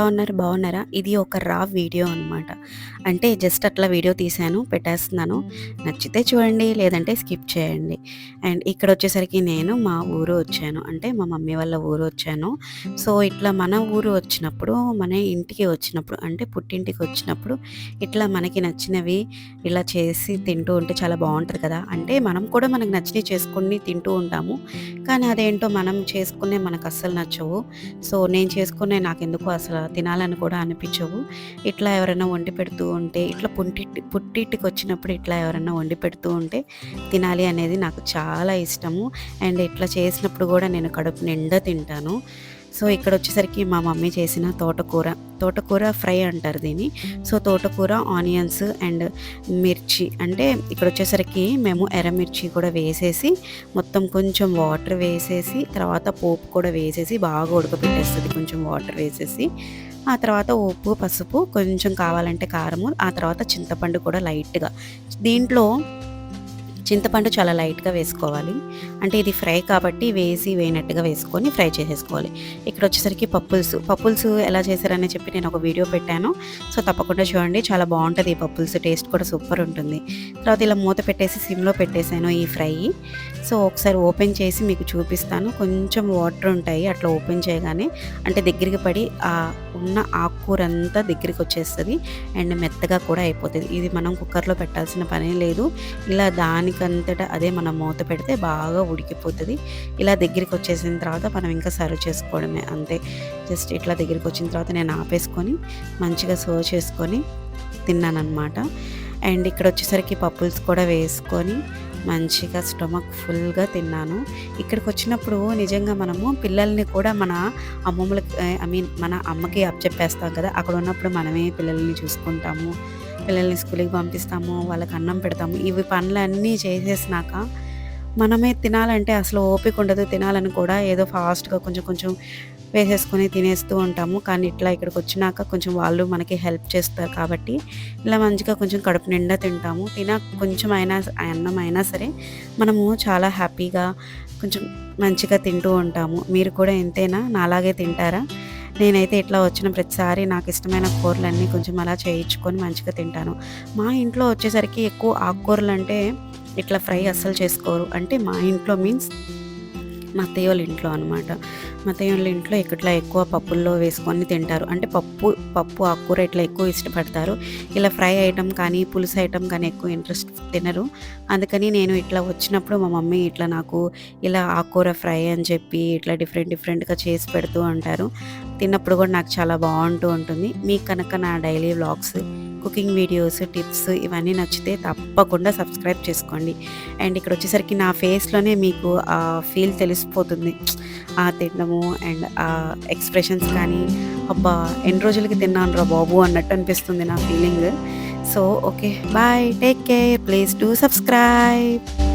ఉన్నారు? బాగున్నారా? ఇది ఒక రా వీడియో అనమాట. అంటే జస్ట్ అట్లా వీడియో తీశాను, పెట్టేస్తున్నాను. నచ్చితే చూడండి, లేదంటే స్కిప్ చేయండి. అండ్ ఇక్కడొచ్చేసరికి నేను మా ఊరు వచ్చాను. అంటే మా మమ్మీ వాళ్ళ ఊరు వచ్చాను. సో, ఇట్లా మన ఊరు వచ్చినప్పుడు, మన ఇంటికి వచ్చినప్పుడు, అంటే పుట్టింటికి వచ్చినప్పుడు, ఇట్లా మనకి నచ్చినవి ఇలా చేసి తింటూ ఉంటే చాలా బావుంటది కదా! అంటే మనం కూడా మనకు నచ్చినవి చేసుకొని తింటూ ఉంటాము. కానీ అదేంటో మనం చేసుకున్నయి మనకస్సలు నచ్చవు. సో, నేను చేసుకున్నయి నాకెందుకో అసల తినాలని కూడా అనిపించవు. ఇట్లా ఎవరైనా వండి పెడుతూ ఉంటే, ఇట్లా పుట్టింటికొచ్చినప్పుడు ఇట్లా ఎవరైనా వండి పెడుతూ ఉంటే తినాలి అనేది నాకు చాలా ఇష్టము. అండ్ ఇట్లా చేసినప్పుడు గూడా నేను కడుపు నిండా తింటాను. సో, ఇక్కడొచ్చేసరికి మా మమ్మీ చేసిన తోటకూర, తోటకూర ఫ్రై అంటారు దీన్ని. సో, తోటకూర, ఆనియన్స్ అండ్ మిర్చి, అంటే ఇక్కడొచ్చేసరికి మేము ఎర్రమిర్చి కూడా వేసేసి, మొత్తం కొంచెం వాటర్ వేసేసి, తర్వాత పోపు కూడా వేసేసి బాగా ఉడకబెట్టేస్తది కొంచెం వాటర్ వేసేసి. ఆ తర్వాత ఉప్పు, పసుపు, కొంచెం కావాలంటే కారము, ఆ తర్వాత చింతపండు కూడా లైట్‌గా. దీంట్లో చింతపండు చాలా లైట్‌గా వేసుకోవాలి. అంటే ఇది ఫ్రై కాబట్టి వేయనట్టుగా వేసుకొని ఫ్రై చేసేసుకోవాలి. ఇక్కడొచ్చేసరికి పప్పులుసు ఎలా చేశారని చెప్పి నేను ఒక వీడియో పెట్టాను. సో, తప్పకుండా చూడండి. చాలా బావుంటది ఈ పప్పులుసు, టేస్ట్ కూడా సూపర్ ఉంటుంది. తర్వాత ఇలా మూత పెట్టేసి సిమ్‌లో పెట్టేసాను ఈ ఫ్రై. సో, ఒకసారి ఓపెన్ చేసి మీకు చూపిస్తాను. కొంచెం వాటర్ ఉంటాయి అట్లా ఓపెన్ చేయగానే. అంటే దగ్గరికి పడి ఉన్న ఆకుకూరంతా దగ్గరికొచ్చేస్తది. అండ్ మెత్తగా కూడా అయిపోతది. ఇది మనం కుక్కర్‌లో పెట్టాల్సిన పనే లేదు. ఇలా దానికంతటా అదే మనం మూత పెడితే బాగా ఉడికిపోతది. ఇలా దగ్గరికొచ్చేసిన తర్వాత మనం ఇంకా సర్వ్ చేసుకోవడమే అంతే. జస్ట్ ఇట్లా దగ్గరికొచ్చిన తర్వాత నేను ఆపేసుకొని మంచిగా సర్వ్ చేసుకొని తిన్నాననమాట. అండ్ ఇక్కడొచ్చేసరికి పప్పుల్స్ కూడా వేసుకొని మంచిగా స్టమక్ ఫుల్‌గా తిన్నాను. ఇక్కడికొచ్చినప్పుడు నిజంగా మనము పిల్లల్ని కూడా మన అమ్మమ్మలకి మన అమ్మకి అప్పచెప్పేస్తాం కదా! అక్కడ ఉన్నప్పుడు మనమే పిల్లల్ని చూసుకుంటాము. పిల్లల్ని స్కూల్‌కి పంపిస్తాము, వాళ్ళకి అన్నం పెడతాము. ఇవి పనులన్నీ చేసేసినాక మనమే తినాలంటే అసలు ఓపిక ఉండదు. తినాలని కూడా ఏదో ఫాస్ట్‌గా కొంచెం కొంచెం వేసేసుకొని తినేస్తూ ఉంటాము. కానీ ఇట్లా ఇక్కడికొచ్చినాక కొంచెం వాళ్ళు మనకి హెల్ప్ చేస్తారు కాబట్టి ఇలా మంచిగా కొంచెం కడుపు నిండా తింటాము. కొంచెం అన్నం అయినా సరే మనము చాలా హ్యాపీగా కొంచెం మంచిగా తింటూ ఉంటాము. మీరు కూడా ఇంతేనా? నాలాగే తింటారా? నేనైతే ఇట్లా వచ్చిన ప్రతిసారి నాకిష్టమైన కూరలన్నీ కొంచెం అలా చేయించుకొని మంచిగా తింటాను. మా ఇంట్లో వచ్చేసరికి ఎక్కువ ఆకుకూరలంటే ఇట్లా ఫ్రై అస్సలు చేసుకోరు. అంటే మా ఇంట్లో మీన్స్ మా అత్తయ్యోళ్ళ ఇంట్లో అనమాట. మా అత్తయ్యోళ్ళ ఇంట్లో ఇట్లా ఎక్కువ పప్పుల్లో వేసుకొని తింటారు. అంటే పప్పు, ఆకుకూర ఇట్లా ఎక్కువ ఇష్టపడతారు. ఇలా ఫ్రై ఐటెమ్ కానీ, పులుసు ఐటెమ్ కానీ ఎక్కువ ఇంట్రెస్ట్ తినరు. అందుకని నేను ఇట్లా వచ్చినప్పుడు మా మమ్మీ ఇట్లా నాకు ఇలా ఆకుకూర ఫ్రై అని చెప్పి ఇట్లా డిఫరెంట్‌గా చేసి పెడుతూ ఉంటారు. తిన్నప్పుడు కూడా నాకు చాలా బావుంటూ ఉంటుంది. మీకు కనుక నా daily vlogs, cooking videos, tips ఇవన్నీ నచ్చితే తప్పకుండా సబ్స్క్రైబ్ చేసుకోండి. అండ్ ఇక్కడొచ్చేసరికి నా ఫేస్‌లోనే మీకు ఆ ఫీల్ తెలిసిపోతుంది. తినడము అండ్ ఎక్స్‌ప్రెషన్స్ కానీ, అబ్బా! ఎన్ని రోజులకి తిన్నానురా బాబు అన్నట్టు అనిపిస్తుంది నా feeling. So, okay. Bye. Take care. Please do subscribe.